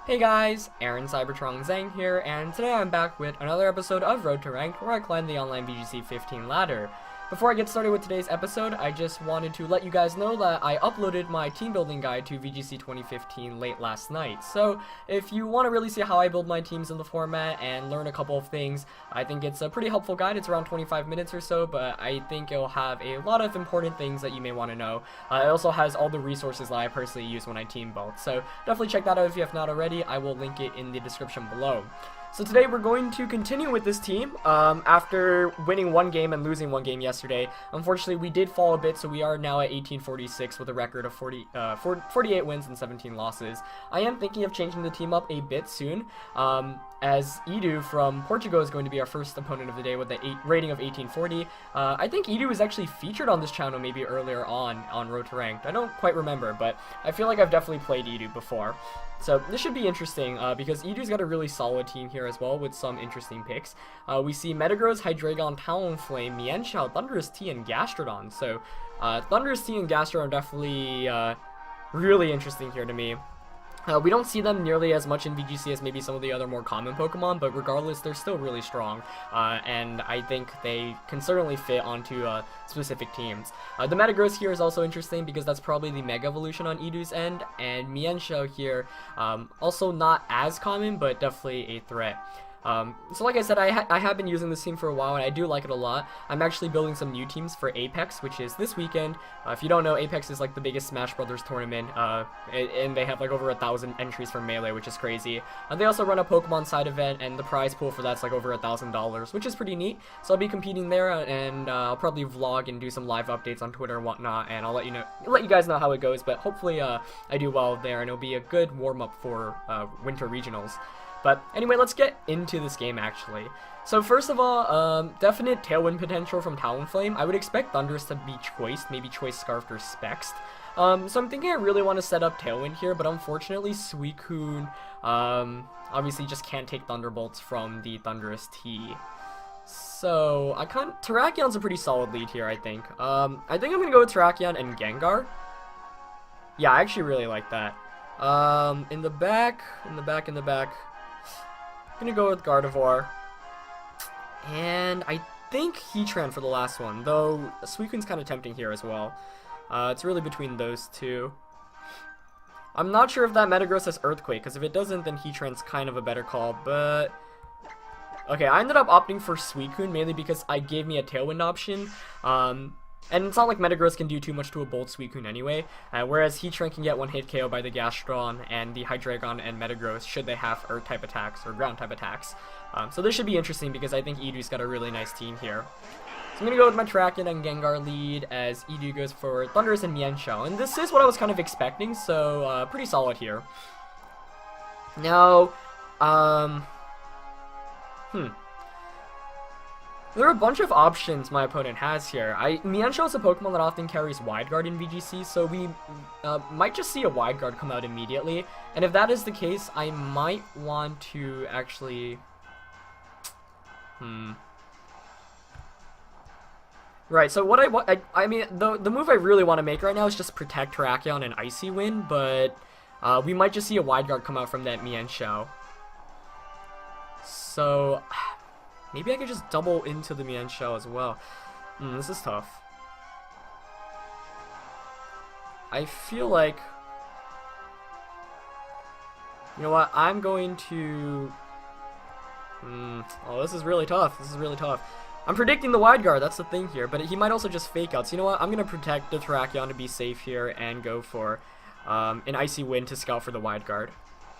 Hey guys, Aaron Cybertron Zhang here, and today I'm back with another episode of Road to Ranked, where I climb the online VGC 15 ladder. Before I get started with today's episode, I just wanted to let you guys know that I uploaded my team building guide to VGC 2015 late last night. So if you want to really see how I build my teams in the format and learn a couple of things, I think it's a pretty helpful guide. It's around 25 minutes or so, but I think it'll have a lot of important things that you may want to know. It also has all the resources that I personally use when I team build. So definitely check that out if you have not already. I will link it in the description below. So today we're going to continue with this team. After winning one game and losing one game yesterday, unfortunately we did fall a bit, so we are now at 1846 with a record of 48 wins and 17 losses. I am thinking of changing the team up a bit soon, as Edu from Portugal is going to be our first opponent of the day with a rating of 1840. I think Edu was actually featured on this channel maybe earlier on Road to Ranked. I don't quite remember, but I feel like I've definitely played Edu before. So this should be interesting because Edu's got a really solid team here as well with some interesting picks. We see Metagross, Hydreigon, Talonflame, Mienshao, Thundurus T, and Gastrodon. So Thundurus T and Gastrodon are definitely really interesting here to me. We don't see them nearly as much in VGC as maybe some of the other more common Pokemon, but regardless, they're still really strong, and I think they can certainly fit onto specific teams. The Metagross here is also interesting because that's probably the Mega Evolution on Edu's end, and Mienshao here, also not as common, but definitely a threat. So like I said, I have been using this team for a while, and I do like it a lot. I'm actually building some new teams for Apex, which is this weekend. If you don't know, Apex is like the biggest Smash Brothers tournament, and they have like over 1,000 entries for Melee, which is crazy. They also run a Pokemon side event, and the prize pool for that's like over $1,000, which is pretty neat. So I'll be competing there, and I'll probably vlog and do some live updates on Twitter and whatnot, and I'll let you guys know how it goes. But hopefully, I do well there, and it'll be a good warm up for Winter Regionals. But anyway, let's get into this game actually. So first of all, definite Tailwind potential from Talonflame. I would expect Thundurus to be choiced, maybe Choice Scarfed or Spexed. So I'm thinking I really want to set up Tailwind here, but unfortunately Suicune obviously just can't take Thunderbolts from the Thundurus T. So Terrakion's a pretty solid lead here, I think. I think I'm gonna go with Terrakion and Gengar. Yeah, I actually really like that. In the back. I'm gonna go with Gardevoir, and I think Heatran for the last one, though Suicune's kind of tempting here as well. It's really between those two. I'm not sure if that Metagross has Earthquake, because if it doesn't, then Heatran's kind of a better call, but... Okay, I ended up opting for Suicune, mainly because I gave me a Tailwind option, and it's not like Metagross can do too much to a Bolt Suicune anyway, whereas Heatran can get one-hit KO by the Gastrodon and the Hydreigon and Metagross should they have Earth-type attacks or Ground-type attacks. So this should be interesting because I think Edu's got a really nice team here. So I'm going to go with my Terrakion and Gengar lead as Edu goes for Thundurus and Mienshao, and this is what I was kind of expecting, so pretty solid here. Now, there are a bunch of options my opponent has here. Mienshao is a Pokemon that often carries Wide Guard in VGC, so we might just see a Wide Guard come out immediately. And if that is the case, I might want to actually... Right, so what I mean, the move I really want to make right now is just protect Terrakion and Icy Wind, but we might just see a Wide Guard come out from that Mienshao. So... maybe I could just double into the Mienshao as well. This is tough. I feel like... you know what? I'm going to... oh, this is really tough. I'm predicting the Wide Guard, that's the thing here. But he might also just Fake Out. So you know what? I'm going to protect the Terrakion to be safe here and go for an Icy Wind to scout for the Wide Guard.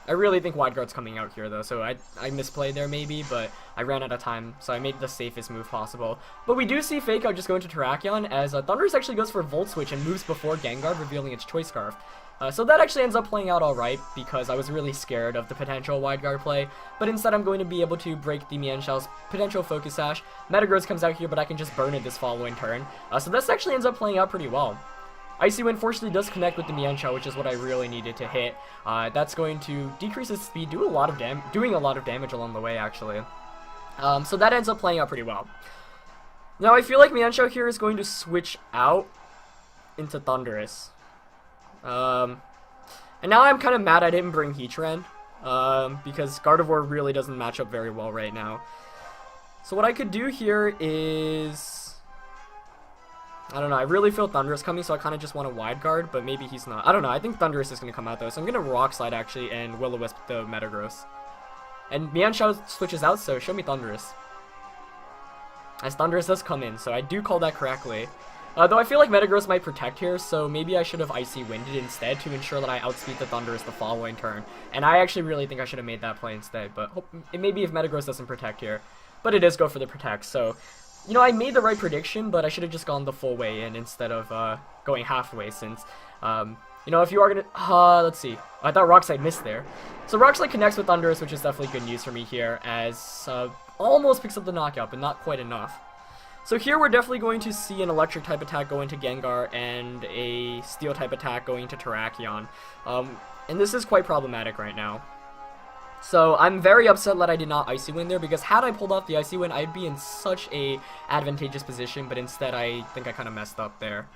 I really think Wide Guard's coming out here, though, so I misplayed there maybe, but I ran out of time, so I made the safest move possible. But we do see Fake Out just go into Terrakion, as Thundurus actually goes for Volt Switch and moves before Gengar, revealing its Choice Scarf. So that actually ends up playing out alright, because I was really scared of the potential Wide Guard play, but instead I'm going to be able to break the Mienshao's potential Focus Sash. Metagross comes out here, but I can just burn it this following turn. So this actually ends up playing out pretty well. Icy Wind fortunately does connect with the Mienshao, which is what I really needed to hit. That's going to decrease its speed, doing a lot of damage along the way, actually. So that ends up playing out pretty well. Now I feel like Mienshao here is going to switch out into Thundurus. And now I'm kind of mad I didn't bring Heatran. because Gardevoir really doesn't match up very well right now. So what I could do here is, I don't know, I really feel Thundurus coming, so I kind of just want to wide guard, but maybe he's not. I don't know, I think Thundurus is going to come out though, so I'm going to Rock Slide actually and Will-O-Wisp the Metagross. And Mienshao switches out, so show me Thundurus. As Thundurus does come in, so I do call that correctly. Though I feel like Metagross might protect here, so maybe I should have Icy Winded instead to ensure that I outspeed the Thundurus the following turn. And I actually really think I should have made that play instead, but maybe if Metagross doesn't protect here. But it does go for the protect, so, you know, I made the right prediction, but I should have just gone the full way in instead of going halfway, since, you know, if you are gonna, let's see, I thought Rock Slide missed there. So Rock Slide connects with Thundurus, which is definitely good news for me here, as, almost picks up the knockout, but not quite enough. So here we're definitely going to see an electric type attack go into Gengar and a steel type attack going into Terrakion. And this is quite problematic right now. So I'm very upset that I did not Icy Wind there, because had I pulled off the Icy Wind, I'd be in such a advantageous position, but instead I think I kind of messed up there.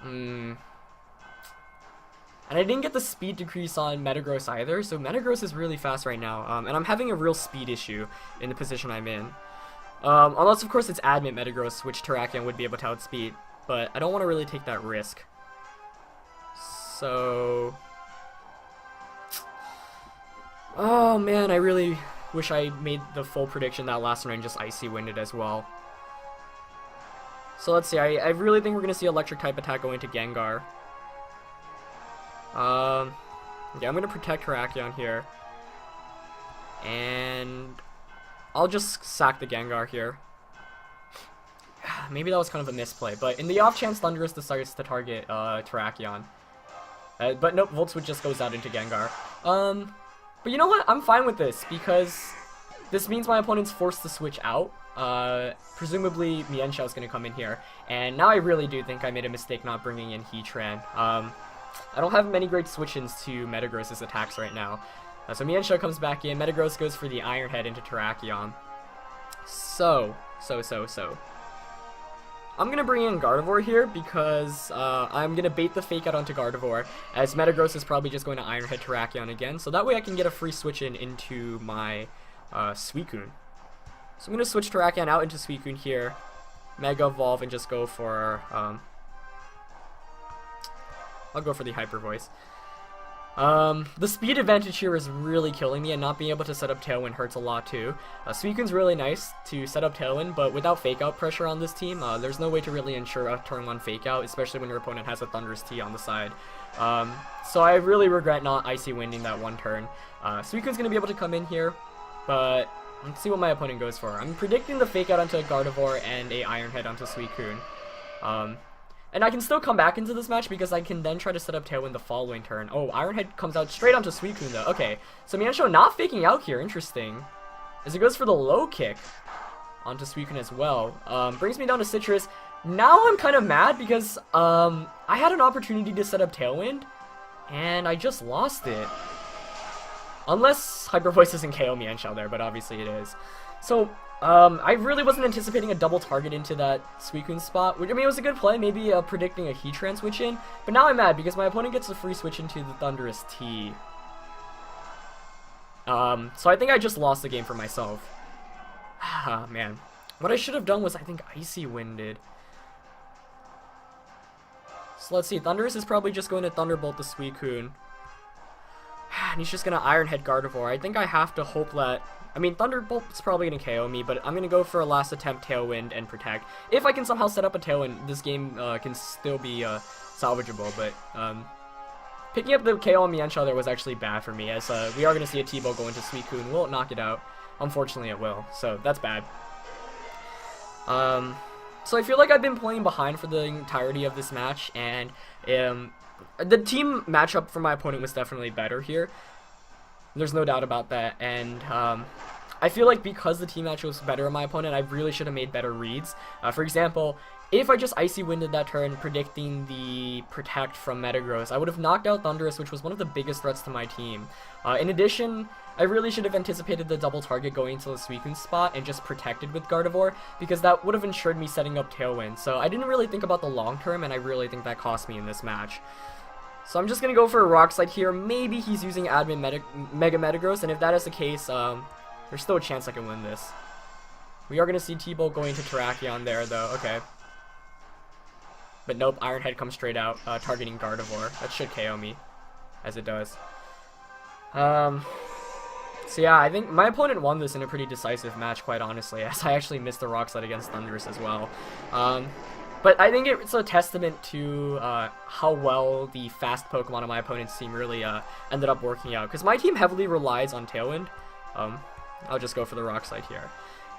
And I didn't get the speed decrease on Metagross either, so Metagross is really fast right now, and I'm having a real speed issue in the position I'm in. Unless, of course, it's Admit Metagross, which Terrakion would be able to outspeed, but I don't want to really take that risk. So... oh man, I really wish I made the full prediction that last turn and just Icy Winded as well. So let's see, I really think we're going to see electric type attack going to Gengar. Yeah, I'm going to protect Terrakion here. And I'll just sack the Gengar here. Maybe that was kind of a misplay, but in the off chance Thundurus decides to target Terrakion. But nope, Volt Switch just goes out into Gengar. But you know what? I'm fine with this, because this means my opponent's forced to switch out. Presumably Mienshao is going to come in here. And now I really do think I made a mistake not bringing in Heatran. I don't have many great switch-ins to Metagross's attacks right now. So Mienshao comes back in, Metagross goes for the Iron Head into Terrakion. So. I'm going to bring in Gardevoir here because I'm going to bait the Fake Out onto Gardevoir, as Metagross is probably just going to Iron Head Terrakion again, so that way I can get a free switch in into my Suicune. So I'm going to switch Terrakion out into Suicune here, Mega Evolve, and just go for, I'll go for the Hyper Voice. The speed advantage here is really killing me, and not being able to set up Tailwind hurts a lot too. Suicune's really nice to set up Tailwind, but without Fake Out pressure on this team, there's no way to really ensure a turn 1 Fake Out, especially when your opponent has a Thundurus T on the side. So I really regret not Icy Winding that one turn. Suicune's going to be able to come in here, but let's see what my opponent goes for. I'm predicting the Fake Out onto Gardevoir and a Iron Head onto Suicune. And I can still come back into this match because I can then try to set up Tailwind the following turn. Oh, Iron Head comes out straight onto Suicune though. Okay, so Mienshao not faking out here. Interesting. As it goes for the low kick onto Suicune as well. Brings me down to Citrus. Now I'm kind of mad because I had an opportunity to set up Tailwind and I just lost it. Unless Hyper Voice doesn't KO Mienshao there, but obviously it is. So, I really wasn't anticipating a double target into that Suicune spot, which, I mean, it was a good play, maybe predicting a Heatran switch in, but now I'm mad because my opponent gets a free switch into the Thundurus T. So I think I just lost the game for myself. Ah, man. What I should have done was, I think, Icy Winded. So let's see, Thundurus is probably just going to Thunderbolt the Suicune. And he's just going to Iron Head Gardevoir. I think I have to hope that... I mean, Thunderbolt's probably going to KO me, but I'm going to go for a last attempt Tailwind and Protect. If I can somehow set up a Tailwind, this game can still be salvageable, but picking up the KO on Mienshao there was actually bad for me, as we are going to see a T-Bow go into Suicune. Will it knock it out? Unfortunately, it will, so that's bad. So I feel like I've been playing behind for the entirety of this match, and the team matchup for my opponent was definitely better here. There's no doubt about that, and I feel like because the team match was better on my opponent, I really should have made better reads. For example, if I just Icy Winded that turn, predicting the Protect from Metagross, I would have knocked out Thundurus, which was one of the biggest threats to my team. In addition, I really should have anticipated the double target going into the Suicune spot and just protected with Gardevoir, because that would have ensured me setting up Tailwind. So I didn't really think about the long term, and I really think that cost me in this match. So I'm just gonna go for a Rock Slide here. Maybe he's using Admin Mega Metagross, and if that is the case, there's still a chance I can win this. We are gonna see T-Bolt going to Terrakion there, though. Okay. But nope, Iron Head comes straight out, targeting Gardevoir. That should KO me, as it does. So yeah, I think my opponent won this in a pretty decisive match, quite honestly, as I actually missed the Rock Slide against Thundurus as well. But I think it's a testament to how well the fast Pokemon on my opponent's team really ended up working out, because my team heavily relies on Tailwind. I'll just go for the Rock Slide here.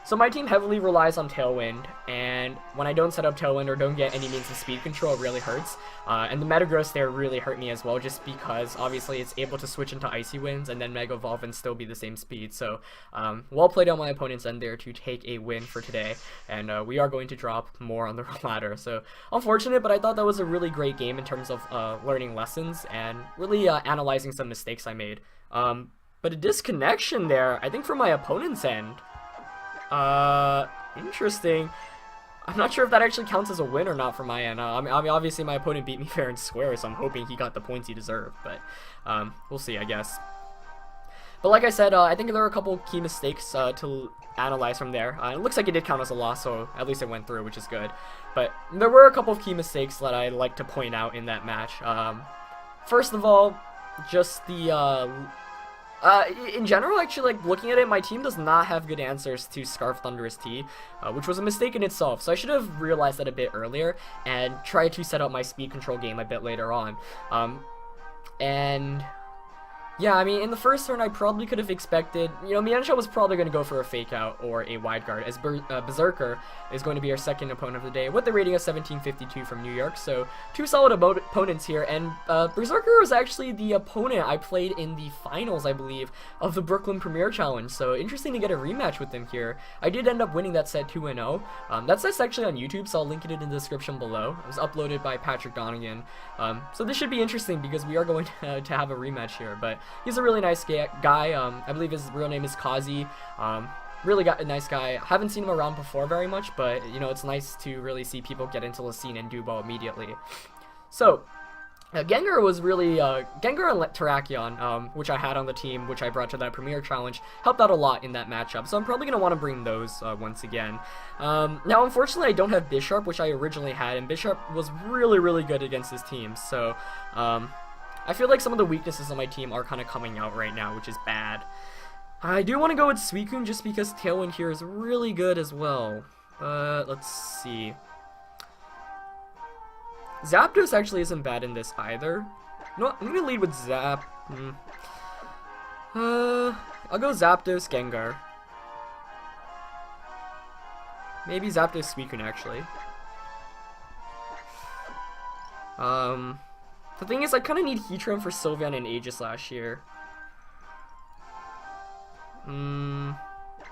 So my team heavily relies on Tailwind, and when I don't set up Tailwind or don't get any means of speed control, it really hurts. And the Metagross there really hurt me as well, just because obviously it's able to switch into Icy Winds and then Mega Evolve and still be the same speed. So well played on my opponent's end there to take a win for today, and we are going to drop more on the ladder. So unfortunate, but I thought that was a really great game in terms of learning lessons and really analyzing some mistakes I made. But a disconnection there, I think, from my opponent's end. Interesting. I'm not sure if that actually counts as a win or not for my end. I mean, obviously my opponent beat me fair and square, so I'm hoping he got the points he deserved, but we'll see, I guess. But like I said, I think there were a couple key mistakes to analyze from there. It looks like it did count as a loss, so at least it went through, which is good. But there were a couple of key mistakes that I'd like to point out in that match. First of all, just the in general, actually, like, looking at it, my team does not have good answers to Scarf Thundurus T, which was a mistake in itself, so I should have realized that a bit earlier, and tried to set up my speed control game a bit later on. And yeah, I mean, in the first turn, I probably could have expected, you know, Mienshao was probably going to go for a Fake Out or a Wide Guard, as Berserker is going to be our second opponent of the day, with the rating of 1752 from New York, so two solid opponents here, and Berserker was actually the opponent I played in the finals, I believe, of the Brooklyn Premier Challenge, so interesting to get a rematch with them here. I did end up winning that set 2-0. That set's actually on YouTube, so I'll link it in the description below. It was uploaded by Patrick Donegan, so this should be interesting because we are going to have a rematch here, but he's a really nice guy. I believe his real name is Kazi. Really got a nice guy. Haven't seen him around before very much, but you know, it's nice to really see people get into the scene and do well immediately. So Gengar was really Gengar and Terrakion, which I had on the team, which I brought to that Premier Challenge, helped out a lot in that matchup. So I'm probably gonna want to bring those once again. Now, unfortunately, I don't have Bisharp, which I originally had, and Bisharp was really good against his team. So I feel like some of the weaknesses on my team are kind of coming out right now, which is bad. I do want to go with Suicune just because Tailwind here is really good as well. But let's see. Zapdos actually isn't bad in this either. You know what? I'm going to lead with Zap. I'll go Zapdos, Gengar. Maybe Zapdos, Suicune actually. The thing is, I kind of need Heatran for Sylveon and Aegislash here. So I'm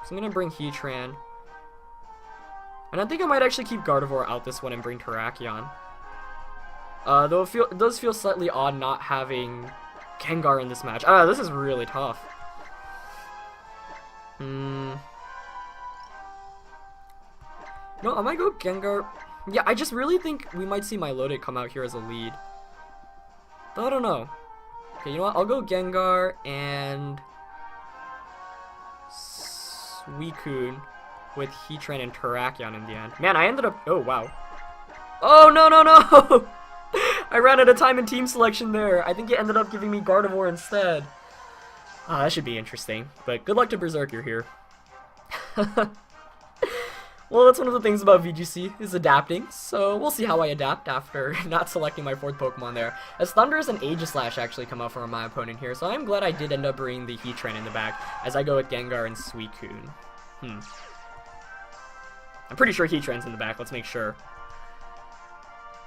going to bring Heatran. And I think I might actually keep Gardevoir out this one and bring Terrakion. Though it does feel slightly odd not having Gengar in this match. This is really tough. No, I might go Gengar. Yeah, I just really think we might see Milotic come out here as a lead. But I don't know. Okay, you know what? I'll go Gengar and Suicune with Heatran and Terrakion in the end. Man, I ended up... Oh, wow. Oh, no! I ran out of time in team selection there. I think it ended up giving me Gardevoir instead. That should be interesting. But good luck to Berserker here. Well, that's one of the things about VGC, is adapting, so we'll see how I adapt after not selecting my fourth Pokemon there. As Thundurus and Aegislash actually come out from my opponent here, so I'm glad I did end up bringing the Heatran in the back, as I go with Gengar and Suicune. I'm pretty sure Heatran's in the back, let's make sure.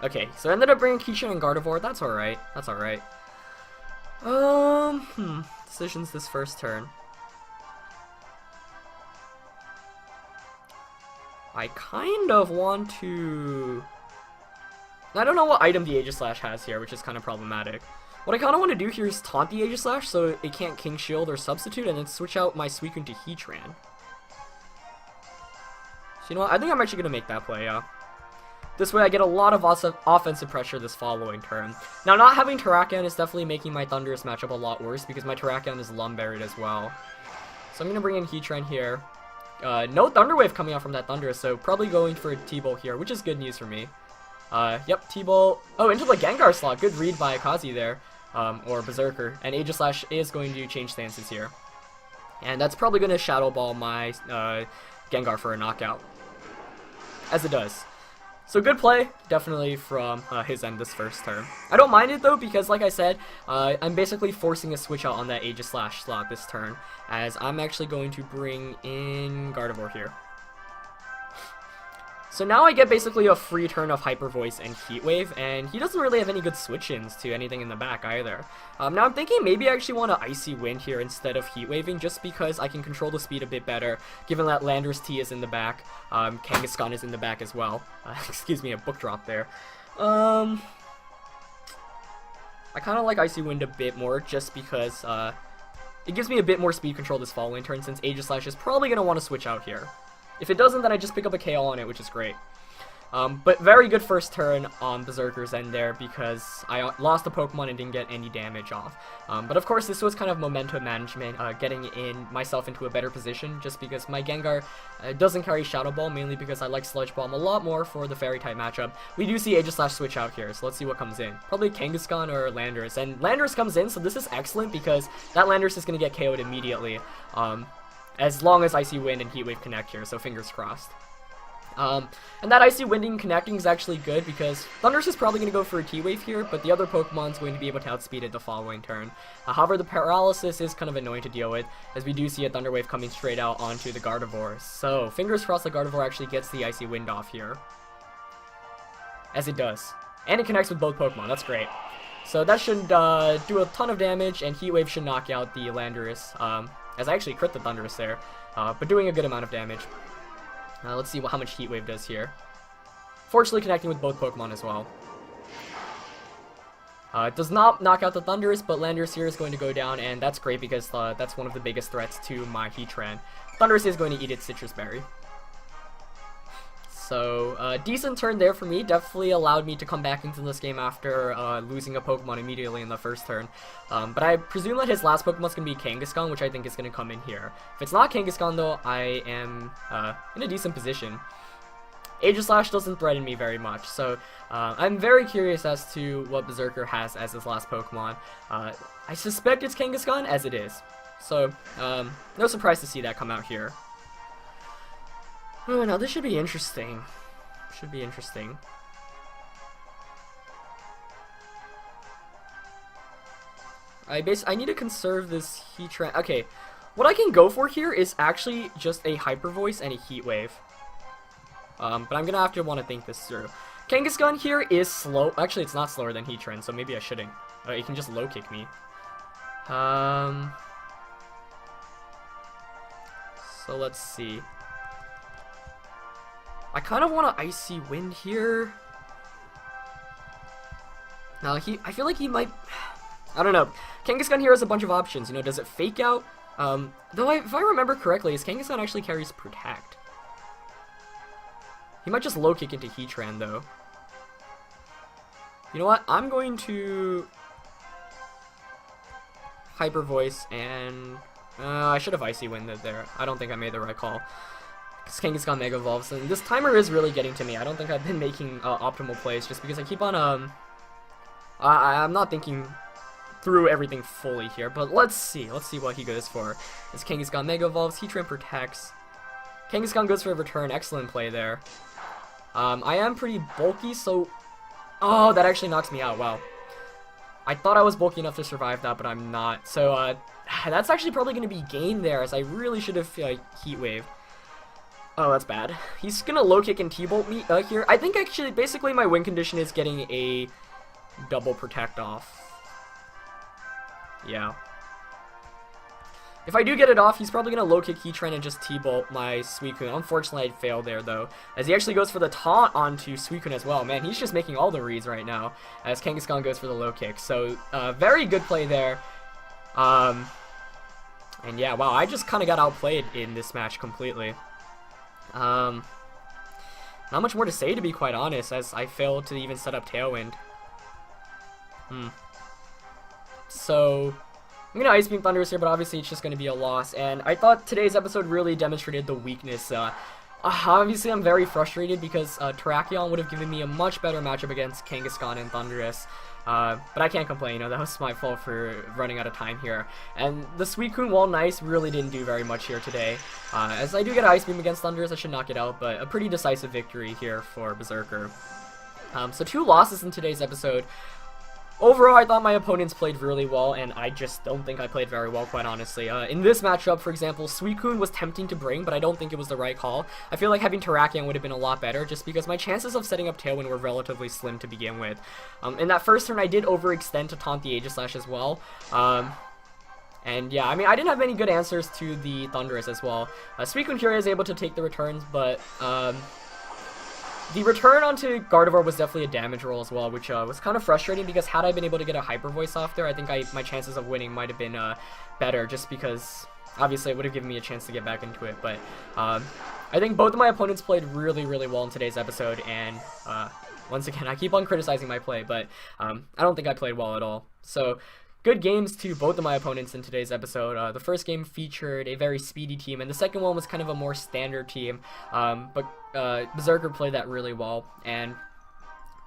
Okay, so I ended up bringing Heatran and Gardevoir, that's alright, Decisions this first turn. I kind of want to... I don't know what item the Aegislash has here, which is kind of problematic. What I kind of want to do here is taunt the Aegislash so it can't King Shield or Substitute, and then switch out my Suicune to Heatran. So you know what, I think I'm actually going to make that play, yeah. This way I get a lot of offensive pressure this following turn. Now, not having Terrakion is definitely making my Thundurus matchup a lot worse because my Terrakion is Lumberied as well. So I'm going to bring in Heatran here. No Thunder Wave coming out from that Thundurus, so probably going for a T-Bolt here, which is good news for me. Yep, T-Bolt. Oh, into the Gengar slot. Good read by Akazi there, or Berserker. And Aegislash is going to change stances here. And that's probably going to Shadow Ball my Gengar for a knockout. As it does. So good play, definitely from his end this first turn. I don't mind it though, because like I said, I'm basically forcing a switch out on that Aegislash slot this turn, as I'm actually going to bring in Gardevoir here. So now I get basically a free turn of Hyper Voice and Heat Wave, and he doesn't really have any good switch-ins to anything in the back either. Now I'm thinking maybe I actually want to Icy Wind here instead of Heat Waving, just because I can control the speed a bit better, given that Landorus T is in the back, Kangaskhan is in the back as well. Excuse me, a book drop there. I kind of like Icy Wind a bit more, just because it gives me a bit more speed control this following turn, since Aegislash is probably going to want to switch out here. If it doesn't, then I just pick up a KO on it, which is great. But very good first turn on Berserker's end there, because I lost a Pokemon and didn't get any damage off. But of course, this was kind of momentum management, getting myself into a better position, just because my Gengar doesn't carry Shadow Ball, mainly because I like Sludge Bomb a lot more for the Fairy-type matchup. We do see Aegislash switch out here, so let's see what comes in. Probably Kangaskhan or Landorus. And Landorus comes in, so this is excellent, because that Landorus is going to get KO'd immediately. As long as Icy Wind and Heat Wave connect here, so fingers crossed. And that Icy Winding connecting is actually good because Thundurus is probably going to go for a T-Wave here, but the other Pokemon's going to be able to outspeed it the following turn. However, the Paralysis is kind of annoying to deal with, as we do see a Thunder Wave coming straight out onto the Gardevoir. So, fingers crossed the Gardevoir actually gets the Icy Wind off here. As it does. And it connects with both Pokemon, that's great. So that should do a ton of damage, and Heat Wave should knock out the Landorus, as I actually crit the Thundurus there, but doing a good amount of damage. Let's see how much Heat Wave does here. Fortunately connecting with both Pokemon as well. It does not knock out the Thundurus, but Landorus here is going to go down, and that's great because that's one of the biggest threats to my Heatran. Thundurus is going to eat its Citrus Berry. So, decent turn there for me. Definitely allowed me to come back into this game after losing a Pokemon immediately in the first turn. But I presume that his last Pokemon's going to be Kangaskhan, which I think is going to come in here. If it's not Kangaskhan, though, I am in a decent position. Aegislash doesn't threaten me very much, so I'm very curious as to what Berserker has as his last Pokemon. I suspect it's Kangaskhan, as it is. So, no surprise to see that come out here. Oh, now this should be interesting. Should be interesting. I need to conserve this Heatran. Okay, what I can go for here is actually just a Hyper Voice and a Heat Wave. But I'm gonna have to want to think this through. Kangaskhan here is slow. Actually, it's not slower than Heatran, so maybe I shouldn't. It can just low kick me. So let's see. I kind of want to Icy Wind here. Now, I feel like he might... I don't know. Kangaskhan here has a bunch of options. You know, does it Fake Out? Though, if I remember correctly, his Kangaskhan actually carries Protect. He might just low kick into Heatran, though. You know what? I'm going to... Hyper Voice, and... I should have Icy Winded there. I don't think I made the right call. Because Kangaskhan Mega Evolves, and this timer is really getting to me. I don't think I've been making optimal plays, just because I keep on, I'm not thinking through everything fully here, but let's see what he goes for. As Kangaskhan Mega Evolves, Heatran protects. Kangaskhan goes for a return, excellent play there. I am pretty bulky, so... Oh, that actually knocks me out, wow. I thought I was bulky enough to survive that, but I'm not. So, that's actually probably going to be game there, as I really should have Heat Wave. Oh, that's bad. He's gonna low kick and T-Bolt me here. I think actually, basically my win condition is getting a double protect off. Yeah. If I do get it off, he's probably gonna low kick Heatran and just T-Bolt my Suicune. Unfortunately, I failed there though, as he actually goes for the taunt onto Suicune as well. Man, he's just making all the reads right now, as Kangaskhan goes for the low kick. So, very good play there. And yeah, wow, I just kind of got outplayed in this match completely. not much more to say, to be quite honest, as I failed to even set up Tailwind. So I'm gonna Ice Beam Thundurus here, but obviously it's just gonna be a loss. And I thought today's episode really demonstrated the weakness. Obviously I'm very frustrated because Terrakion would have given me a much better matchup against Kangaskhan and Thundurus. But I can't complain, you know, that was my fault for running out of time here. And the Suicune, while nice, really didn't do very much here today. As I do get Ice Beam against Thundurus, I should knock it out, but a pretty decisive victory here for Berserker. So 2 losses in today's episode. Overall, I thought my opponents played really well, and I just don't think I played very well, quite honestly. In this matchup, for example, Suicune was tempting to bring, but I don't think it was the right call. I feel like having Terrakion would have been a lot better, just because my chances of setting up Tailwind were relatively slim to begin with. In that first turn, I did overextend to taunt the Aegislash as well. And yeah, I mean, I didn't have any good answers to the Thundurus as well. Suicune here is able to take the returns, but the return onto Gardevoir was definitely a damage roll as well, which was kind of frustrating because had I been able to get a Hyper Voice off there, I think my chances of winning might have been better, just because obviously it would have given me a chance to get back into it. But I think both of my opponents played really, really well in today's episode, and once again, I keep on criticizing my play, but I don't think I played well at all. So good games to both of my opponents in today's episode. The first game featured a very speedy team, and the second one was kind of a more standard team. But Berserker played that really well, and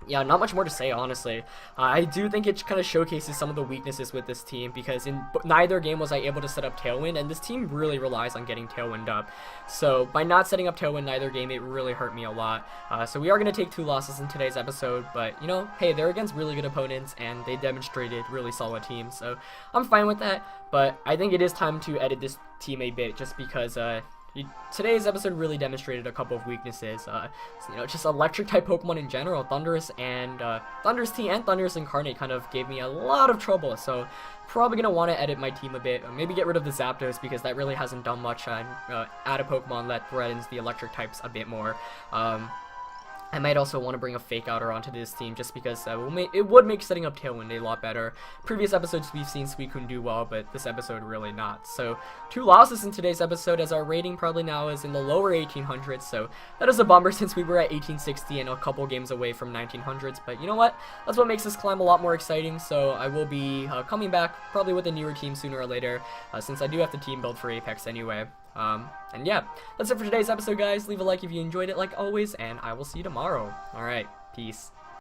yeah, not much more to say, honestly. I do think it kind of showcases some of the weaknesses with this team, because in neither game was I able to set up Tailwind, and this team really relies on getting Tailwind up. So by not setting up Tailwind neither game, it really hurt me a lot. So we are going to take 2 losses in today's episode, but you know, hey, they're against really good opponents, and they demonstrated really solid teams, so I'm fine with that. But I think it is time to edit this team a bit, just because today's episode really demonstrated a couple of weaknesses. You know, just electric type Pokemon in general. Thundurus and Thundurus T and Thundurus Incarnate kind of gave me a lot of trouble. So probably gonna want to edit my team a bit. Maybe get rid of the Zapdos, because that really hasn't done much. And add a Pokemon that threatens the electric types a bit more. I might also want to bring a Fake Outer onto this team, just because it would make setting up Tailwind a lot better. Previous episodes we've seen Suicune do well, but this episode really not. So 2 losses in today's episode, as our rating probably now is in the lower 1800s, so that is a bummer since we were at 1860 and a couple games away from 1900s. But you know what? That's what makes this climb a lot more exciting, so I will be coming back probably with a newer team sooner or later, since I do have to team build for Apex anyway. And yeah, that's it for today's episode, guys. Leave a like if you enjoyed it, like always, and I will see you tomorrow. Alright, peace.